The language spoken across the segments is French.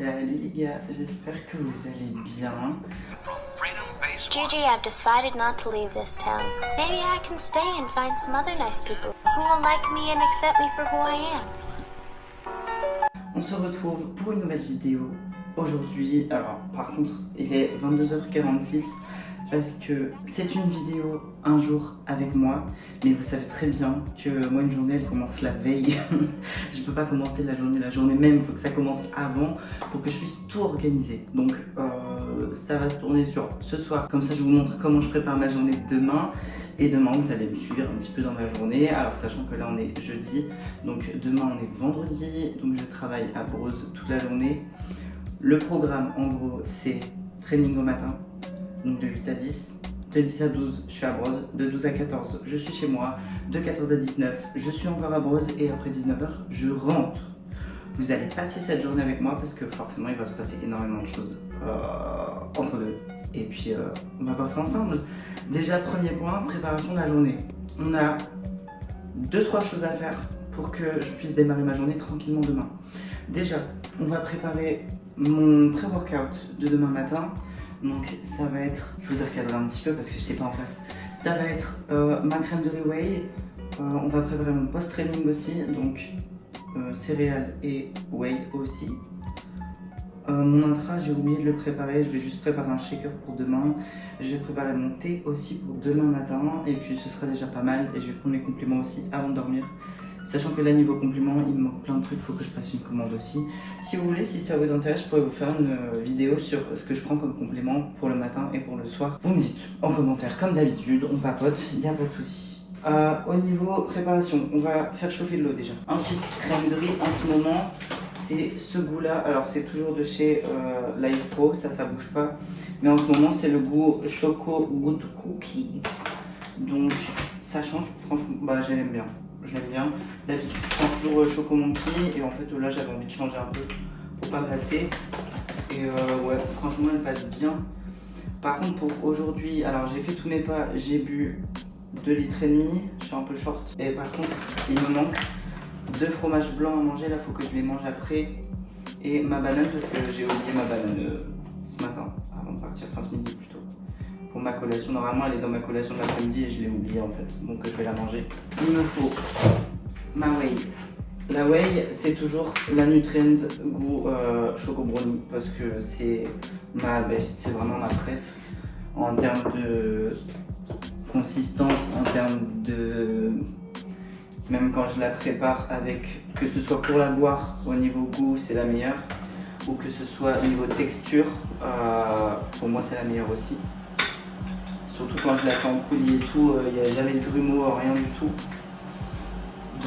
Salut les gars, j'espère que vous allez bien. Gigi, I've decided not to leave this town. Maybe I can stay and find some other nice people who will like me and accept me for who I am. On se retrouve pour une nouvelle vidéo aujourd'hui. Alors par contre il est 22h46 parce que c'est une vidéo un jour avec moi, mais vous savez très bien que moi une journée elle commence la veille. Je peux pas commencer la journée même, il faut que ça commence avant pour que je puisse tout organiser. Donc ça va se tourner sur ce soir, comme ça je vous montre comment je prépare ma journée demain. Et demain vous allez me suivre un petit peu dans ma journée, alors sachant que là on est jeudi, donc demain on est vendredi, donc je travaille à Broz toute la journée. Le programme en gros c'est training au matin, donc de 8 à 10, de 10 à 12 je suis à Broz, de 12 à 14 je suis chez moi, de 14 à 19 je suis encore à Broz et après 19h je rentre. Vous allez passer cette journée avec moi parce que forcément il va se passer énormément de choses entre deux. Et puis on va voir ça ensemble. Déjà premier point, préparation de la journée. On a 2-3 choses à faire pour que je puisse démarrer ma journée tranquillement demain. Déjà, on va préparer mon pré-workout de demain matin. Donc ça va être, je vous ai recadré un petit peu parce que je n'étais pas en face. Ça va être ma crème de riz whey. On va préparer mon post-training aussi, donc céréales et whey aussi. Mon intra, j'ai oublié de le préparer, je vais juste préparer un shaker pour demain. Je vais préparer mon thé aussi pour demain matin et puis ce sera déjà pas mal. Et je vais prendre mes compléments aussi avant de dormir. Sachant que là niveau compléments, il me manque plein de trucs, il faut que je passe une commande aussi. Si vous voulez, si ça vous intéresse, je pourrais vous faire une vidéo sur ce que je prends comme complément pour le matin et pour le soir. Vous me dites en commentaire, comme d'habitude, on papote, il n'y a pas de souci. Au niveau préparation, on va faire chauffer de l'eau déjà. Ensuite, crème de riz en ce moment. C'est ce goût là, alors c'est toujours de chez Live Pro, ça bouge pas, mais en ce moment c'est le goût Choco Good Cookies, donc ça change, franchement, bah je l'aime bien, d'habitude je prends toujours Choco Monkey et en fait là j'avais envie de changer un peu pour pas passer, et ouais franchement elle passe bien. Par contre pour aujourd'hui, alors j'ai fait tous mes pas, j'ai bu 2,5 litres, je suis un peu short, et par contre il me manque 2 fromages blancs à manger, là faut que je les mange après, et ma banane parce que j'ai oublié ma banane ce matin avant de partir, enfin ce midi plutôt, pour ma collation. Normalement elle est dans ma collation de l'après-midi et je l'ai oubliée en fait, donc je vais la manger. Il me faut ma whey. La whey c'est toujours la Nutrient goût choco brownie parce que c'est ma best, c'est vraiment ma préf en termes de consistance, en termes de... Même quand je la prépare avec, que ce soit pour la boire au niveau goût, c'est la meilleure, ou que ce soit au niveau texture, pour moi c'est la meilleure aussi. Surtout quand je la fais en coulis et tout, il n'y a jamais de grumeaux, rien du tout.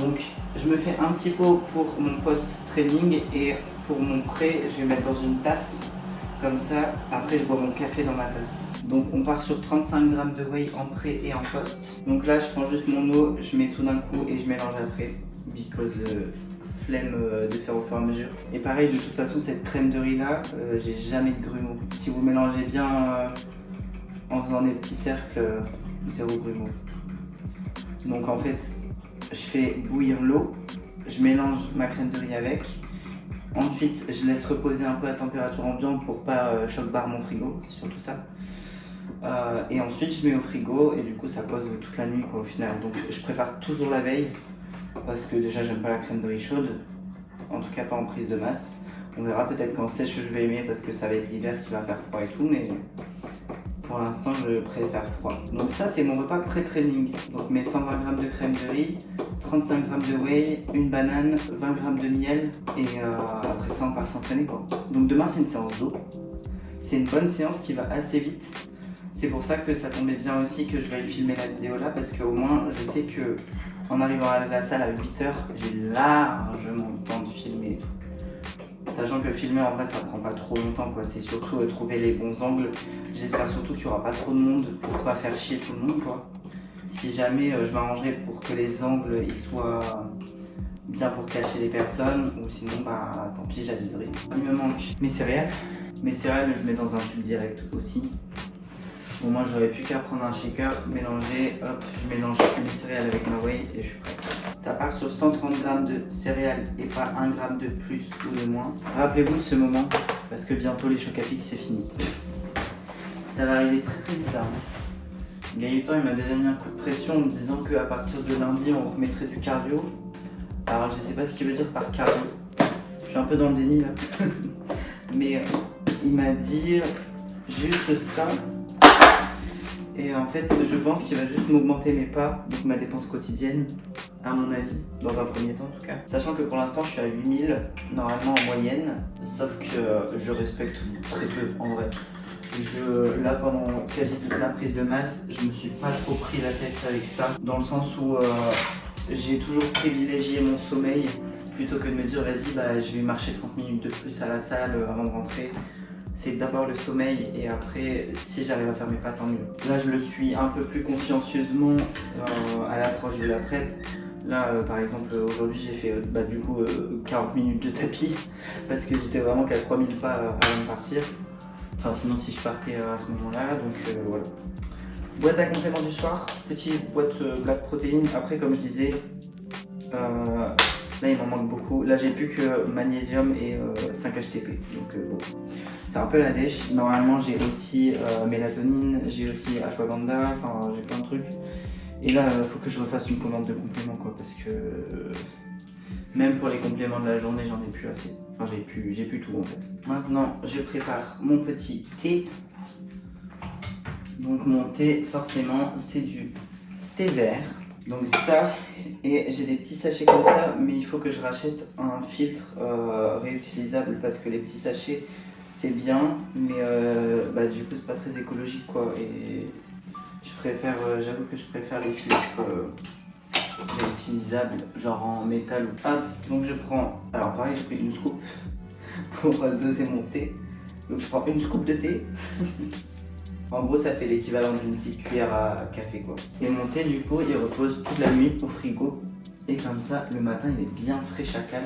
Donc je me fais un petit pot pour mon post-training et pour mon pré, je vais mettre dans une tasse. Comme ça, après je bois mon café dans ma tasse. Donc on part sur 35 g de whey en pré et en post. Donc là je prends juste mon eau, je mets tout d'un coup et je mélange après. Because flemme de faire au fur et à mesure. Et pareil, de toute façon cette crème de riz là, j'ai jamais de grumeaux. Si vous mélangez bien en faisant des petits cercles, zéro grumeaux. Donc en fait, je fais bouillir l'eau, je mélange ma crème de riz avec. Ensuite, je laisse reposer un peu à température ambiante pour pas choc barre mon frigo, c'est surtout ça. Et ensuite, je mets au frigo et du coup, ça pose toute la nuit quoi, au final. Donc, je prépare toujours la veille parce que déjà, j'aime pas la crème de riz chaude, en tout cas pas en prise de masse. On verra peut-être qu'en sèche, je vais aimer parce que ça va être l'hiver qui va faire froid et tout, mais pour l'instant, je préfère froid. Donc ça, c'est mon repas pré-training. Donc mes 120 g de crème de riz, 35 g de whey, une banane, 20 g de miel et après ça, on part s'entraîner quoi. Donc demain, c'est une séance d'eau. C'est une bonne séance qui va assez vite. C'est pour ça que ça tombait bien aussi que je vais filmer la vidéo là parce qu'au moins, je sais que en arrivant à la salle à 8h, j'ai largement le temps de filmer et tout. Sachant que filmer en vrai ça prend pas trop longtemps quoi, c'est surtout trouver les bons angles. J'espère surtout qu'il n'y aura pas trop de monde pour pas faire chier tout le monde quoi. Si jamais je m'arrangerai pour que les angles ils soient bien pour cacher les personnes, ou sinon bah tant pis j'aviserai. Il me manque mes céréales. Mes céréales je mets dans un tube direct aussi. Bon moi j'aurais plus qu'à prendre un shaker, mélanger, hop, je mélange mes céréales avec ma whey et je suis prêt. ça part sur 130 grammes de céréales et pas 1 gramme de plus ou de moins. Rappelez-vous de ce moment, parce que bientôt les chocs à pic c'est fini. Ça va arriver très très vite là. Gaëtan il m'a déjà mis un coup de pression en me disant qu'à partir de lundi on remettrait du cardio. Alors je sais pas ce qu'il veut dire par cardio. Je suis un peu dans le déni là. Mais il m'a dit juste ça. Et en fait, je pense qu'il va juste m'augmenter mes pas, donc ma dépense quotidienne, à mon avis, dans un premier temps en tout cas. Sachant que pour l'instant, je suis à 8000, normalement en moyenne, sauf que je respecte très peu en vrai. Là, pendant quasi toute la prise de masse, je me suis pas trop pris la tête avec ça, dans le sens où j'ai toujours privilégié mon sommeil, plutôt que de me dire vas-y, je vais marcher 30 minutes de plus à la salle avant de rentrer. C'est d'abord le sommeil et après, si j'arrive à faire mes pas, tant mieux. Là, je le suis un peu plus consciencieusement à l'approche de la prep. Là, par exemple, aujourd'hui, j'ai fait 40 minutes de tapis parce que j'étais vraiment qu'à 3000 pas avant de partir. Enfin, sinon, si je partais à ce moment-là, donc voilà. Boîte à compléments du soir, petite boîte black protéines. Après, comme je disais, là, il m'en manque beaucoup. Là, j'ai plus que magnésium et 5 HTP. Donc, bon. C'est un peu la dèche. Normalement, j'ai aussi mélatonine, j'ai aussi ashwagandha, enfin, j'ai plein de trucs. Et là, il faut que je refasse une commande de compléments, quoi, parce que même pour les compléments de la journée, j'en ai plus assez. Enfin, j'ai plus tout, en fait. Maintenant, je prépare mon petit thé. Donc, mon thé, forcément, c'est du thé vert. Donc ça, et j'ai des petits sachets comme ça, mais il faut que je rachète un filtre réutilisable parce que les petits sachets, c'est bien, mais du coup c'est pas très écologique quoi. Et je préfère, j'avoue que je préfère les filtres réutilisables, genre en métal ou pas. Donc je prends, alors pareil, j'ai pris une scoop pour doser mon thé. Donc je prends une scoop de thé. En gros, ça fait l'équivalent d'une petite cuillère à café quoi. Et mon thé, du coup, il repose toute la nuit au frigo. Et comme ça, le matin, il est bien frais chacal.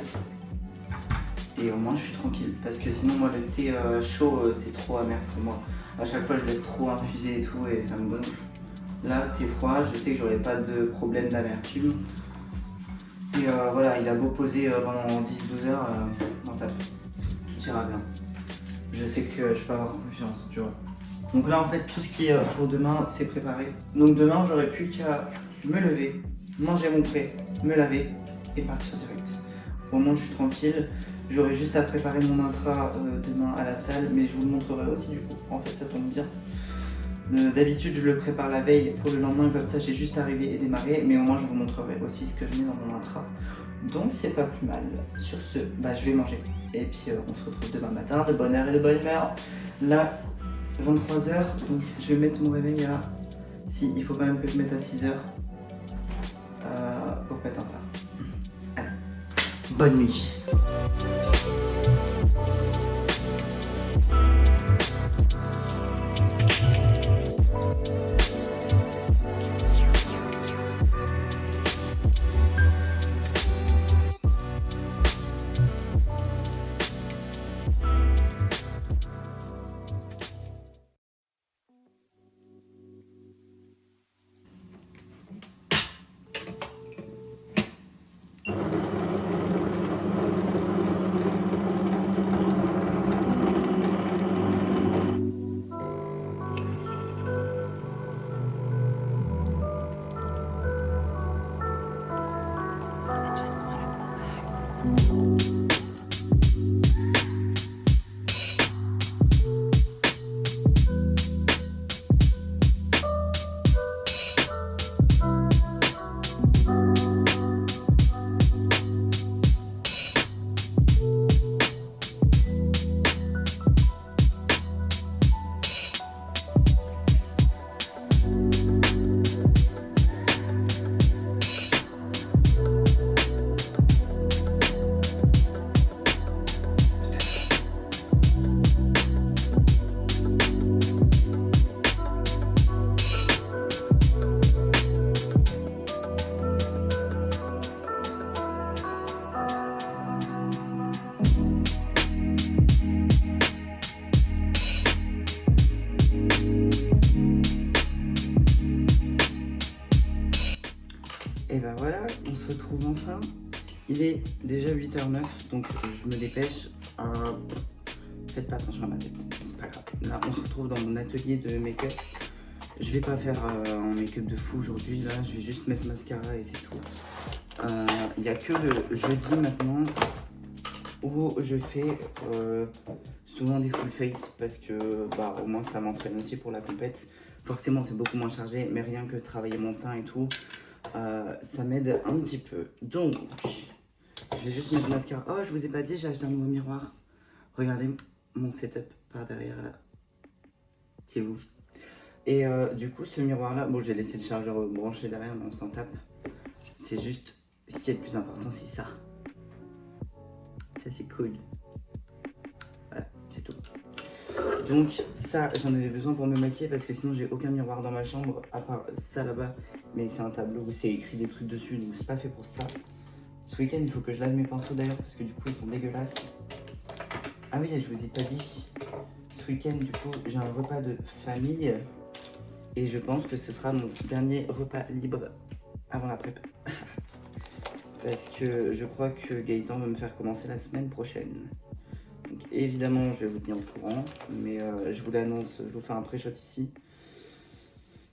Et au moins, je suis tranquille. Parce que sinon, moi, le thé chaud, c'est trop amer pour moi. À chaque fois, je laisse trop infuser et tout, et ça me gonfle. Là, thé froid, je sais que j'aurai pas de problème d'amertume. Et voilà, il a beau poser pendant 10-12 heures, on tape. Tout ira bien. Je sais que je peux avoir confiance, tu vois. Donc là, en fait, tout ce qui est pour demain, c'est préparé. Donc demain, j'aurai plus qu'à me lever, manger mon prêt, me laver et partir direct. Au moins, je suis tranquille. J'aurai juste à préparer mon intra demain à la salle, mais je vous le montrerai aussi du coup. En fait, ça tombe bien. D'habitude, je le prépare la veille pour le lendemain, comme ça, j'ai juste à arriver et démarrer. Mais au moins, je vous montrerai aussi ce que je mets dans mon intra. Donc, c'est pas plus mal. Sur ce, je vais manger. Et puis, on se retrouve demain matin de bonne heure et de bonne humeur. Là, 23h, donc je vais mettre mon réveil à... Si, il faut quand même que je mette à 6h pour pas être en retard. Allez, bonne nuit. matin. Il est déjà 8h09, donc je me dépêche. Faites pas attention à ma tête, c'est pas grave. Là, on se retrouve dans mon atelier de make-up. Je vais pas faire un make-up de fou aujourd'hui, là, je vais juste mettre mascara et c'est tout. Il n'y a que le jeudi maintenant où je fais souvent des full face parce que au moins ça m'entraîne aussi pour la compète. Forcément, c'est beaucoup moins chargé, mais rien que travailler mon teint et tout, ça m'aide un petit peu. Donc, je vais juste mettre le mascara. Oh, je vous ai pas dit, j'ai acheté un nouveau miroir. Regardez mon setup par derrière là. C'est vous. Et du coup, ce miroir-là, bon, j'ai laissé le chargeur branché derrière, mais on s'en tape. C'est juste, ce qui est le plus important, c'est ça. Ça, c'est cool. Voilà, c'est tout. Donc, ça, j'en avais besoin pour me maquiller parce que sinon, j'ai aucun miroir dans ma chambre, à part ça là-bas. Mais c'est un tableau où c'est écrit des trucs dessus, donc c'est pas fait pour ça. Ce week-end, il faut que je lave mes pinceaux d'ailleurs parce que du coup, ils sont dégueulasses. Ah oui, je vous ai pas dit. Ce week-end, du coup, j'ai un repas de famille. Et je pense que ce sera mon dernier repas libre avant la prépa. Parce que je crois que Gaëtan va me faire commencer la semaine prochaine. Donc évidemment, je vais vous tenir au courant. Mais je vous l'annonce, je vous fais un pré-shot ici.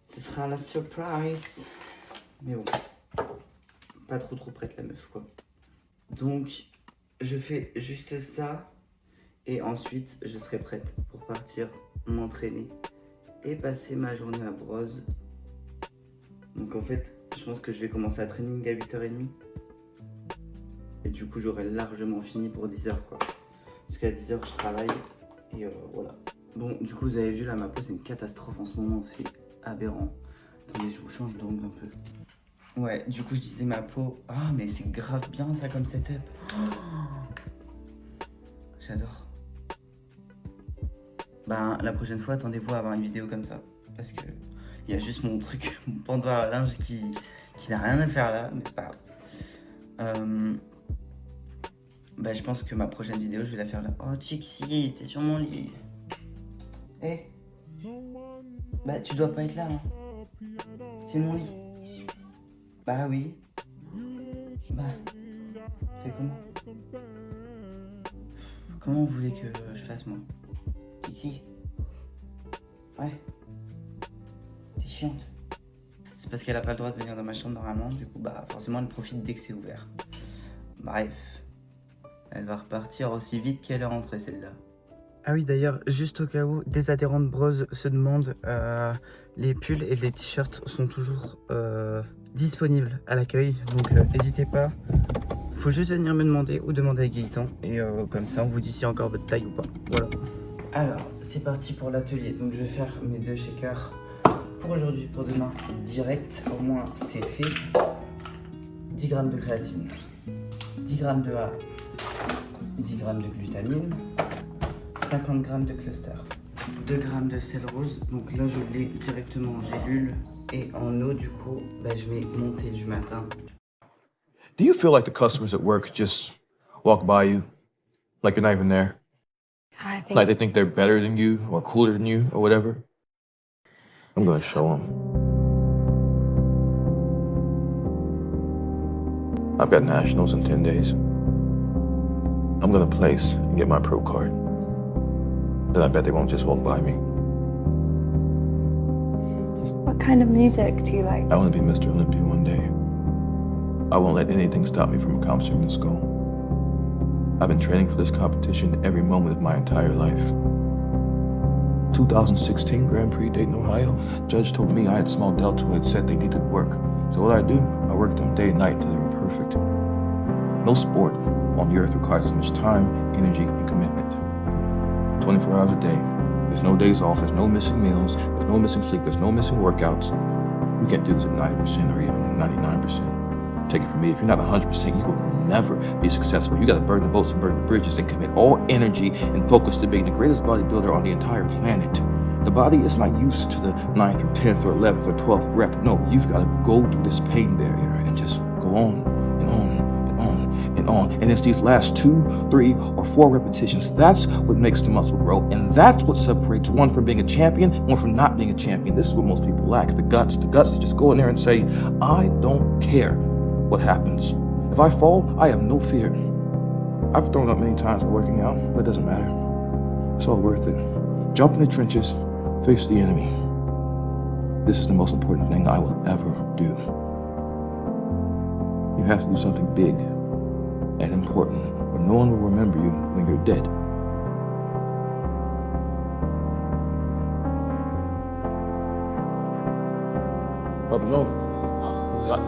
Ce sera la surprise. Mais bon, pas trop prête la meuf, quoi. Donc, je fais juste ça. Et ensuite, je serai prête pour partir m'entraîner et passer ma journée à Broz. Donc en fait, je pense que je vais commencer à training à 8h30. Et du coup, j'aurai largement fini pour 10h, quoi. Parce qu'à 10h, je travaille. Et voilà. Bon, du coup, vous avez vu, là, ma peau, c'est une catastrophe en ce moment. C'est aberrant. Attendez, je vous change d'angle un peu. Ouais, du coup, je disais ma peau. Ah, mais c'est grave bien, ça, comme setup. J'adore. La prochaine fois, attendez-vous à avoir une vidéo comme ça. Parce que il y a juste mon truc, mon pendoir à linge qui n'a rien à faire là, mais c'est pas grave. Je pense que ma prochaine vidéo, je vais la faire là. Oh, Chixi, t'es sur mon lit. Eh tu dois pas être là, hein. C'est mon lit. Bah oui. Fais comment? Comment vous voulez que je fasse, moi? Chixi. Ouais. T'es chiante. C'est parce qu'elle a pas le droit de venir dans ma chambre normalement, du coup forcément elle profite dès que c'est ouvert. Bref. Elle va repartir aussi vite qu'elle est rentrée celle-là. Ah oui, d'ailleurs, juste au cas où des adhérents de Broz se demandent, les pulls et les t-shirts sont toujours disponibles à l'accueil, donc n'hésitez pas. Faut juste venir me demander ou demander à Gaëtan et comme ça on vous dit si encore votre taille ou pas. Voilà. Alors, c'est parti pour l'atelier. Donc je vais faire mes 2 shakers pour aujourd'hui, pour demain, direct. Au moins c'est fait. 10 g de créatine, 10 g de A, 10 g de glutamine, 50 g de cluster, 2 g de sel rose. Donc là je l'ai directement en gélule et en eau, du coup je mets mon thé du matin. Do you feel like the customers at work just walk by you like you're not even there? I think Like they think they're better than you or cooler than you or whatever? I'm gonna show them. I've got nationals in 10 days. I'm gonna place and get my pro card. Then I bet they won't just walk by me. What kind of music do you like? I want to be Mr. Olympia one day. I won't let anything stop me from accomplishing this goal. I've been training for this competition every moment of my entire life. 2016 Grand Prix Dayton, Ohio. Judge told me I had small deltoids, said they needed work. So what I do, I worked them day and night until they were perfect. No sport on the earth requires as much time, energy, and commitment. 24 hours a day. There's no days off, there's no missing meals, there's no missing sleep, there's no missing workouts. You can't do this at 90% or even 99%. Take it from me, if you're not 100%, you will never be successful. You gotta burn the boats and burn the bridges and commit all energy and focus to being the greatest bodybuilder on the entire planet. The body is not used to the 9th or 10th or 11th or 12th rep. No, you've gotta go through this pain barrier and just go on and on and on and on. And it's these last 2, 3, or 4 repetitions. That's what makes the muscle grow. And that's what separates one from being a champion, one from not being a champion. This is what most people lack, the guts to just go in there and say, I don't care what happens. If I fall, I have no fear. I've thrown up many times for working out, but it doesn't matter. It's all worth it. Jump in the trenches, face the enemy. This is the most important thing I will ever do. You have to do something big and important, or no one will remember you when you're dead. Oh, no,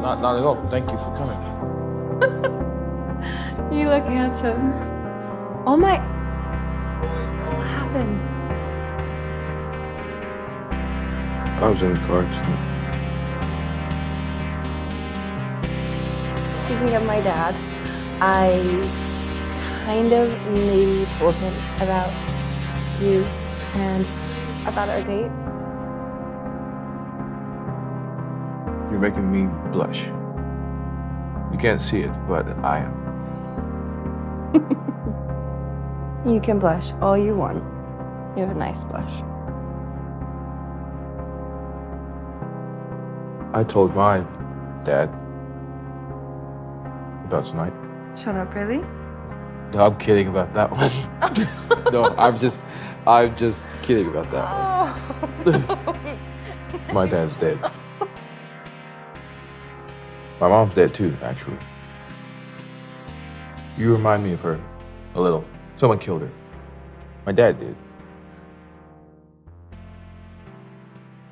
not at all. Thank you for coming. You look handsome. Oh my. What happened? I was in the car accident. Speaking of my dad, I kind of maybe told him about you and about our date. You're making me blush. You can't see it, but I am. You can blush all you want. You have a nice blush. I told my dad about tonight. Shut up, really? No, I'm kidding about that one. No, I'm just kidding about that one. Oh. My dad's dead. My mom's dead too, actually. You remind me of her a little. Someone killed her. My dad did.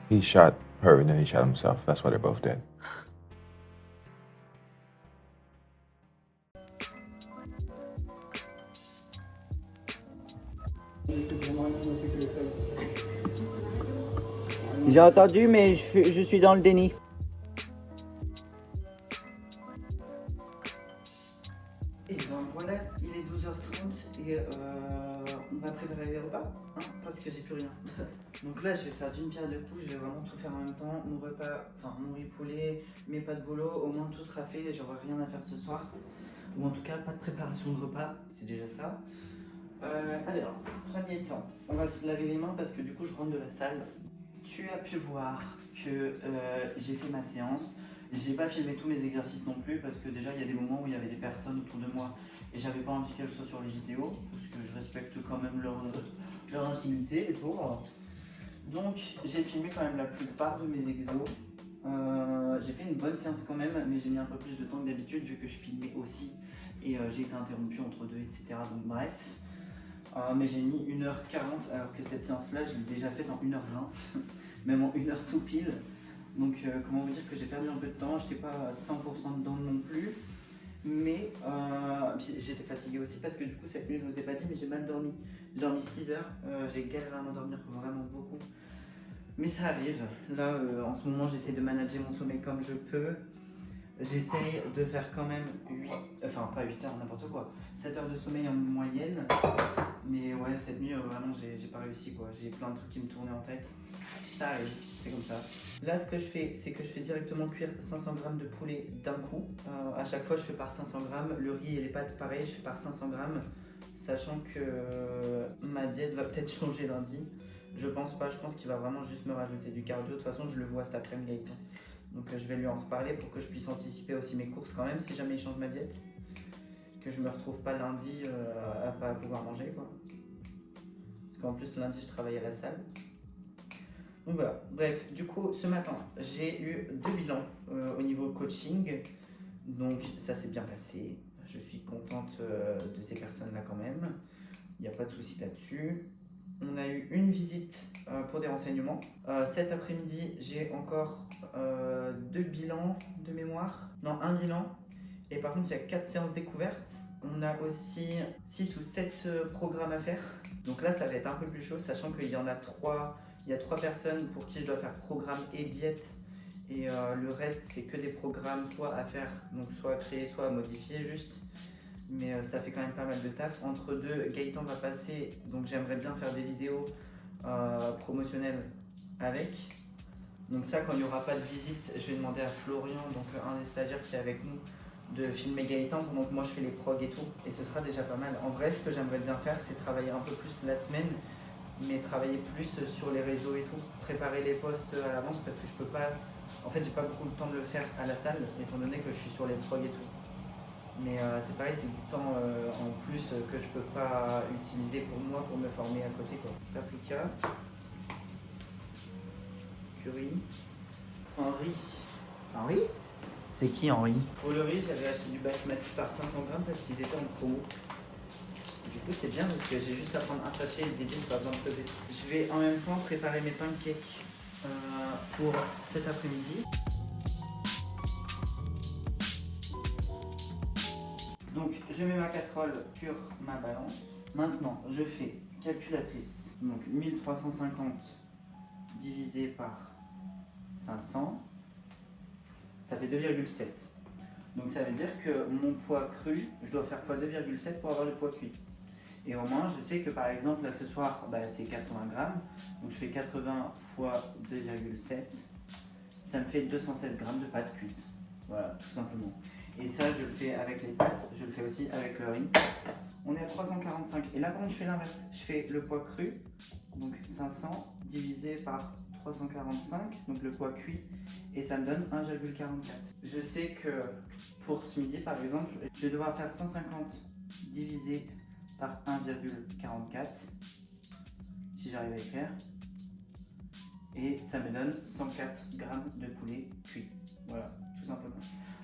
He shot her and then he shot himself. That's why they're both dead. J'ai entendu, mais je suis dans le déni. Et ben voilà, il est 12h30 et on va préparer les repas, hein, parce que j'ai plus rien. Donc là, je vais faire d'une pierre deux coups, je vais vraiment tout faire en même temps. Mon repas, enfin mon riz poulet, mes pâtes bolo, au moins tout sera fait et j'aurai rien à faire ce soir. Ou en tout cas, pas de préparation de repas, c'est déjà ça. Alors, premier temps, on va se laver les mains parce que du coup, je rentre de la salle. Tu as pu voir que j'ai fait ma séance. J'ai pas filmé tous mes exercices non plus parce que déjà il y a des moments où il y avait des personnes autour de moi et j'avais pas envie qu'elles soient sur les vidéos parce que je respecte quand même leur intimité et tout. Donc j'ai filmé quand même la plupart de mes exos. J'ai fait une bonne séance quand même, mais j'ai mis un peu plus de temps que d'habitude vu que je filmais aussi et j'ai été interrompu entre deux, etc. Donc bref. Mais j'ai mis 1h40 alors que cette séance là je l'ai déjà faite en 1h20, même en 1h tout pile. Donc comment vous dire que j'ai perdu un peu de temps, j'étais pas à 100% dedans non plus. Mais j'étais fatiguée aussi parce que du coup cette nuit je vous ai pas dit mais j'ai mal dormi. J'ai dormi 6 heures, j'ai galéré à m'endormir vraiment beaucoup. Mais ça arrive, là en ce moment j'essaie de manager mon sommeil comme je peux. J'essaye de faire quand même 8 heures, n'importe quoi, 7 heures de sommeil en moyenne. Mais ouais, cette nuit vraiment j'ai pas réussi quoi, j'ai plein de trucs qui me tournaient en tête. Ça arrive, c'est comme ça. Là ce que je fais, c'est que je fais directement cuire 500 g de poulet d'un coup. À chaque fois je fais par 500 g, le riz et les pâtes pareil, je fais par 500 g. Sachant que ma diète va peut-être changer lundi. Je pense pas, je pense qu'il va vraiment juste me rajouter du cardio. De toute façon je le vois cet après-midi. Donc je vais lui en reparler pour que je puisse anticiper aussi mes courses quand même si jamais il change ma diète. Que je me retrouve pas lundi à pas pouvoir manger quoi. Parce qu'en plus lundi je travaille à la salle. Donc voilà, bref, du coup ce matin j'ai eu 2 bilans au niveau coaching. Donc ça s'est bien passé. Je suis contente de ces personnes là quand même. Il n'y a pas de souci là-dessus. On a eu une visite pour des renseignements. Cet après-midi, j'ai encore 2 bilans de mémoire. Non, 1 bilan. Et par contre, il y a 4 séances découvertes. On a aussi 6 ou 7 programmes à faire. Donc là, ça va être un peu plus chaud, sachant qu'il y en a 3. Il y a 3 personnes pour qui je dois faire programme et diète. Et le reste, c'est que des programmes soit à faire, donc soit à créer, soit à modifier juste. Mais ça fait quand même pas mal de taf. Entre deux, Gaëtan va passer, donc j'aimerais bien faire des vidéos promotionnelles avec. Donc ça, quand il n'y aura pas de visite, je vais demander à Florian, donc un des stagiaires qui est avec nous, de filmer Gaëtan pendant que moi je fais les progs et tout. Et ce sera déjà pas mal. En vrai, ce que j'aimerais bien faire, c'est travailler un peu plus la semaine, mais travailler plus sur les réseaux et tout. Préparer les posts à l'avance parce que je peux pas... En fait, j'ai pas beaucoup de temps de le faire à la salle, étant donné que je suis sur les progs et tout. Mais c'est pareil, c'est du temps en plus que je peux pas utiliser pour moi pour me former à côté quoi. Paprika, curry, Henri. Henri? C'est qui Henri? Pour le riz, j'avais acheté du basmati par 500 grammes parce qu'ils étaient en promo. Du coup, c'est bien parce que j'ai juste à prendre un sachet et des pas besoin de peser. Je vais en même temps préparer mes pancakes pour cet après-midi. Donc, je mets ma casserole sur ma balance. Maintenant, je fais calculatrice. Donc, 1350 divisé par 500, ça fait 2,7. Donc, ça veut dire que mon poids cru, je dois faire x 2,7 pour avoir le poids cuit. Et au moins, je sais que par exemple, là ce soir, c'est 80 grammes. Donc, je fais 80 x 2,7. Ça me fait 216 grammes de pâtes cuites. Voilà, tout simplement. Et ça, je le fais avec les pâtes, je le fais aussi avec le riz. On est à 345. Et là, par contre, je fais l'inverse. Je fais le poids cru, donc 500 divisé par 345, donc le poids cuit, et ça me donne 1,44. Je sais que pour ce midi, par exemple, je vais devoir faire 150 divisé par 1,44, si j'arrive à écrire. Et ça me donne 104 grammes de poulet cuit. Voilà, tout simplement.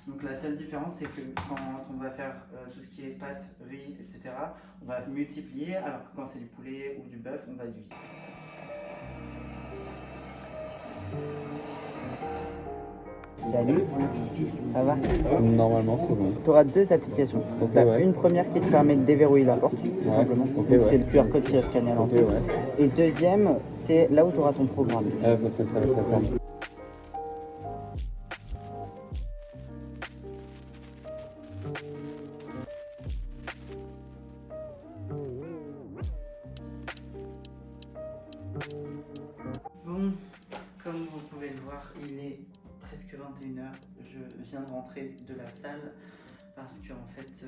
Donc la seule différence, c'est que quand on va faire tout ce qui est pâtes, riz, etc., on va multiplier, alors que quand c'est du poulet ou du bœuf, on va diviser. Salut, ça va? Normalement, c'est bon. Tu auras deux applications. Donc, Ok, tu as ouais. une première qui te permet de déverrouiller la porte, tout simplement. ok, Donc, ouais. c'est le QR code qui va scanner à l'entrée. ouais. Et deuxième, c'est là où tu auras ton programme. Parce que ça, je préfère. Bon, comme vous pouvez le voir, il est presque 21h. Je viens de rentrer de la salle parce que en fait,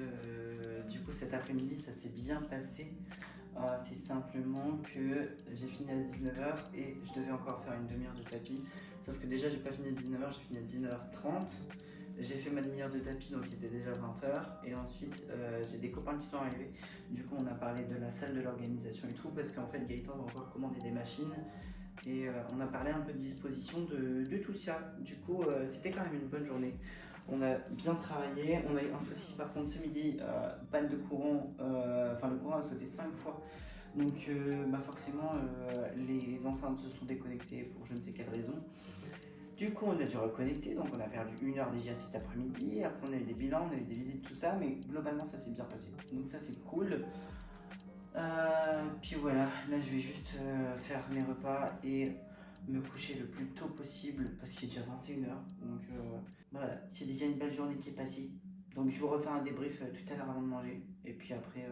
du coup cet après-midi ça s'est bien passé. C'est simplement que j'ai fini à 19h et je devais encore faire une demi-heure de tapis. Sauf que déjà j'ai pas fini à 19h, j'ai fini à 19h30. J'ai fait ma demi-heure de tapis, donc il était déjà 20h. Et ensuite, j'ai des copains qui sont arrivés. Du coup, on a parlé de la salle, de l'organisation et tout. Parce qu'en fait, Gaëtan va encore commander des machines. Et on a parlé un peu de disposition de tout ça. Du coup, c'était quand même une bonne journée. On a bien travaillé. On a eu un souci par contre ce midi, panne de courant. Enfin, le courant a sauté 5 fois. Donc, forcément, les enceintes se sont déconnectées pour je ne sais quelle raison. Du coup, on a dû reconnecter, donc on a perdu 1 heure déjà cet après-midi. Après, on a eu des bilans, on a eu des visites, tout ça, mais globalement, ça s'est bien passé. Donc ça, c'est cool. Puis voilà, là, je vais juste faire mes repas et me coucher le plus tôt possible parce qu'il est déjà 21h. Donc voilà, c'est déjà une belle journée qui est passée. Donc je vous refais un débrief tout à l'heure avant de manger. Et puis après,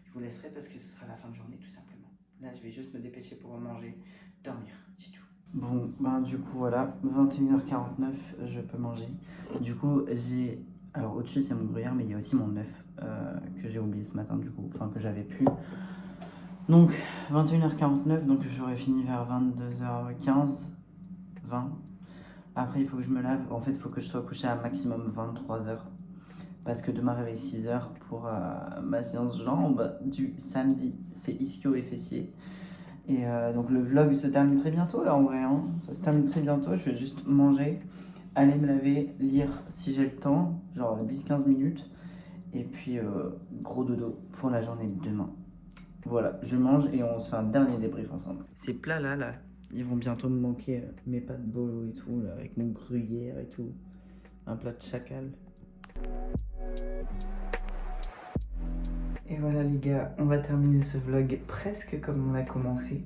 je vous laisserai parce que ce sera la fin de journée, tout simplement. Là, je vais juste me dépêcher pour manger, dormir, c'est tout. Bon, du coup, voilà, 21h49, je peux manger. Du coup, j'ai... Alors, au-dessus, c'est mon gruyère, mais il y a aussi mon œuf que j'ai oublié ce matin, du coup, enfin, que j'avais pu. Donc, 21h49, donc j'aurais fini vers 22h15, 20. Après, il faut que je me lave. En fait, il faut que je sois couché à maximum 23h. Parce que demain, réveil 6h pour ma séance jambes du samedi. C'est ischio et fessier. Et donc le vlog se termine très bientôt là en vrai, hein. Ça se termine très bientôt, je vais juste manger, aller me laver, lire si j'ai le temps, genre 10-15 minutes. Et puis gros dodo pour la journée de demain. Voilà, je mange et on se fait un dernier débrief ensemble. Ces plats là, ils vont bientôt me manquer, mes pâtes bolo et tout, là, avec mon gruyère et tout. Un plat de chacal. Et voilà les gars, on va terminer ce vlog presque comme on l'a commencé.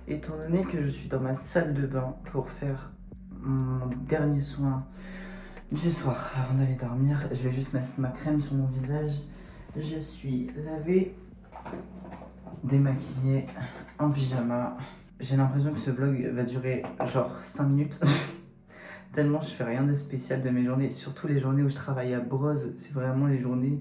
Étant donné que je suis dans ma salle de bain pour faire mon dernier soin du soir avant d'aller dormir, je vais juste mettre ma crème sur mon visage. Je suis lavé, démaquillé, en pyjama. J'ai l'impression que ce vlog va durer genre 5 minutes. Tellement je fais rien de spécial de mes journées. Surtout les journées où je travaille à Broz, c'est vraiment les journées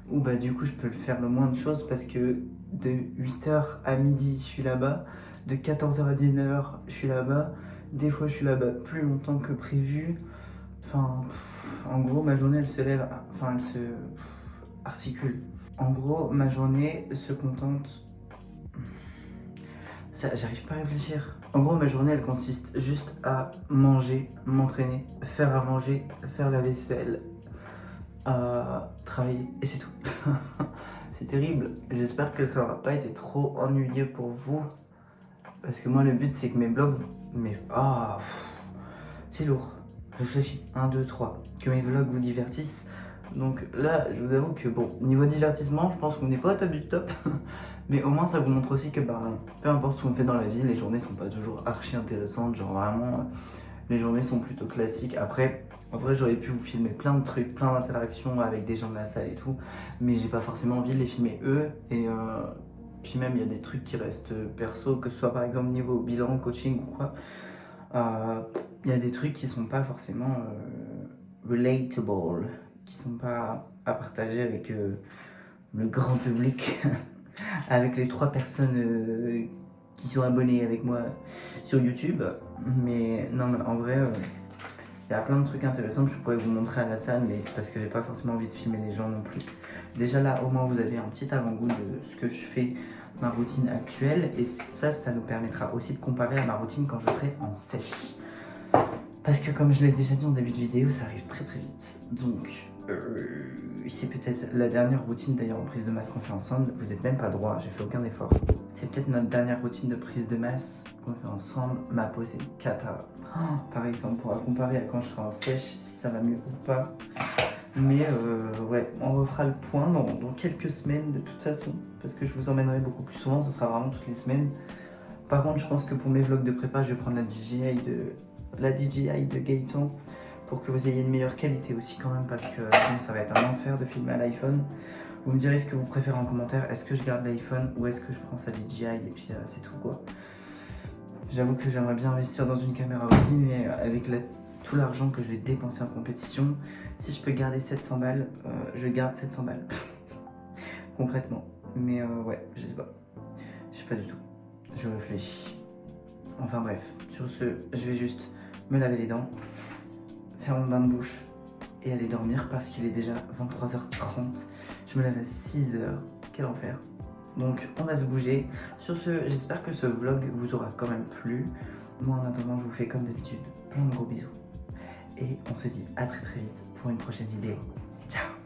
où du coup je peux le faire le moins de choses parce que de 8h à midi je suis là-bas, de 14h à 19h je suis là-bas, des fois je suis là-bas plus longtemps que prévu. Enfin, en gros ma journée elle se lève, articule. En gros, ma journée se contente... J'arrive pas à réfléchir. En gros, ma journée, elle consiste juste à manger, m'entraîner, faire à manger, faire la vaisselle, travailler, et c'est tout. C'est terrible. J'espère que ça n'aura pas été trop ennuyeux pour vous. Parce que moi, le but, c'est que mes vlogs... c'est lourd. Réfléchis. 1, 2, 3. Que mes vlogs vous divertissent. Donc là, je vous avoue que bon, niveau divertissement, je pense qu'on n'est pas au top du top. Mais au moins, ça vous montre aussi que peu importe ce qu'on fait dans la vie, les journées sont pas toujours archi intéressantes. Genre vraiment, les journées sont plutôt classiques. Après, en vrai, j'aurais pu vous filmer plein de trucs, plein d'interactions avec des gens de la salle et tout. Mais j'ai pas forcément envie de les filmer eux. Et puis même, il y a des trucs qui restent perso, que ce soit par exemple niveau bilan, coaching ou quoi. Il y a des trucs qui sont pas forcément relatable, qui sont pas à partager avec le grand public, avec les 3 personnes qui sont abonnées avec moi sur YouTube. Mais non, mais en vrai, il y a plein de trucs intéressants que je pourrais vous montrer à la salle, mais c'est parce que j'ai pas forcément envie de filmer les gens non plus. Déjà là, au moins vous avez un petit avant-goût de ce que je fais, ma routine actuelle, et ça nous permettra aussi de comparer à ma routine quand je serai en sèche. Parce que comme je l'ai déjà dit en début de vidéo, ça arrive très très vite. Donc c'est peut-être la dernière routine d'ailleurs en prise de masse qu'on fait ensemble. Vous n'êtes même pas droit, j'ai fait aucun effort. C'est peut-être notre dernière routine de prise de masse qu'on fait ensemble. Ma peau c'est une cata. Pareil, ça on pourra comparer à quand je serai en sèche, si ça va mieux ou pas. Mais ouais, on refera le point dans quelques semaines de toute façon. Parce que je vous emmènerai beaucoup plus souvent, ce sera vraiment toutes les semaines. Par contre, je pense que pour mes vlogs de prépa, je vais prendre la DJI de Gaëtan pour que vous ayez une meilleure qualité aussi quand même, parce que sinon ça va être un enfer de filmer à l'iPhone. Vous me direz ce que vous préférez en commentaire, est-ce que je garde l'iPhone ou est-ce que je prends sa DJI et puis c'est tout quoi. J'avoue que j'aimerais bien investir dans une caméra aussi, mais avec tout l'argent que je vais dépenser en compétition, si je peux garder 700 balles, je garde 700 balles. Concrètement. Mais ouais, je sais pas du tout. Je réfléchis. Enfin bref, sur ce, je vais juste me laver les dents, faire mon bain de bouche et aller dormir parce qu'il est déjà 23h30. Je me lève à 6h, quel enfer. Donc on va se bouger. Sur ce, j'espère que ce vlog vous aura quand même plu. Moi en attendant, je vous fais comme d'habitude plein de gros bisous. Et on se dit à très très vite pour une prochaine vidéo. Ciao.